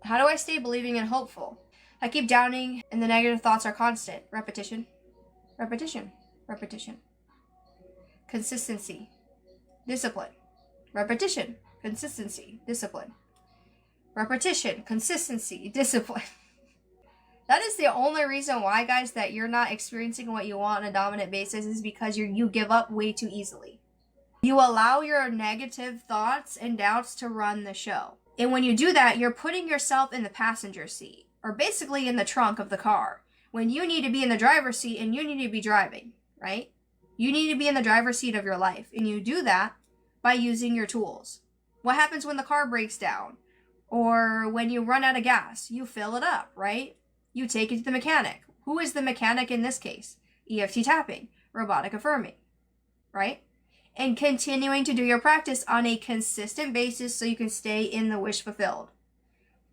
How do I stay believing and hopeful? I keep doubting and the negative thoughts are constant. Repetition, repetition, repetition. Consistency, discipline. Repetition, consistency, discipline. Repetition, consistency, discipline. That is the only reason why, guys, that you're not experiencing what you want on a dominant basis is because you give up way too easily. You allow your negative thoughts and doubts to run the show. And when you do that, you're putting yourself in the passenger seat, or basically in the trunk of the car, when you need to be in the driver's seat and you need to be driving, right? You need to be in the driver's seat of your life. And you do that by using your tools. What happens when the car breaks down? Or when you run out of gas? You fill it up, right? You take it to the mechanic. Who is the mechanic in this case? EFT tapping, robotic affirming, right? And continuing to do your practice on a consistent basis so you can stay in the wish fulfilled.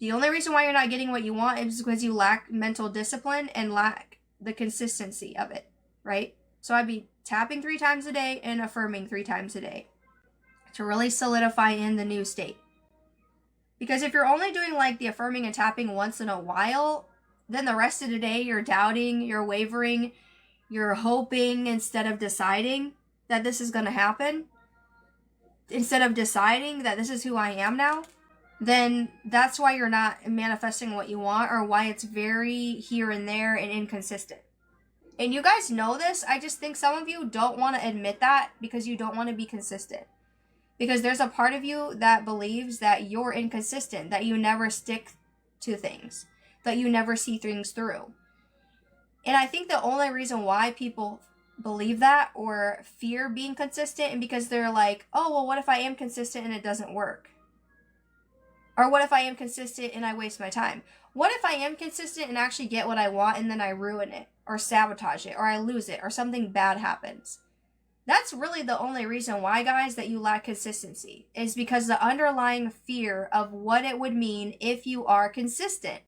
The only reason why you're not getting what you want is because you lack mental discipline and lack the consistency of it, right? So I'd be tapping 3 times a day and affirming 3 times a day to really solidify in the new state. Because if you're only doing like the affirming and tapping once in a while, then the rest of the day you're doubting, you're wavering, you're hoping instead of deciding that this is going to happen, instead of deciding that this is who I am now, then that's why you're not manifesting what you want, or why it's very here and there and inconsistent. And you guys know this. I just think some of you don't want to admit that because you don't want to be consistent. Because there's a part of you that believes that you're inconsistent, that you never stick to things, that you never see things through. And I think the only reason why people believe that or fear being consistent and because they're like, oh, well, what if I am consistent and it doesn't work? Or what if I am consistent and I waste my time? What if I am consistent and actually get what I want and then I ruin it or sabotage it or I lose it or something bad happens? That's really the only reason why, guys, that you lack consistency, is because the underlying fear of what it would mean if you are consistent.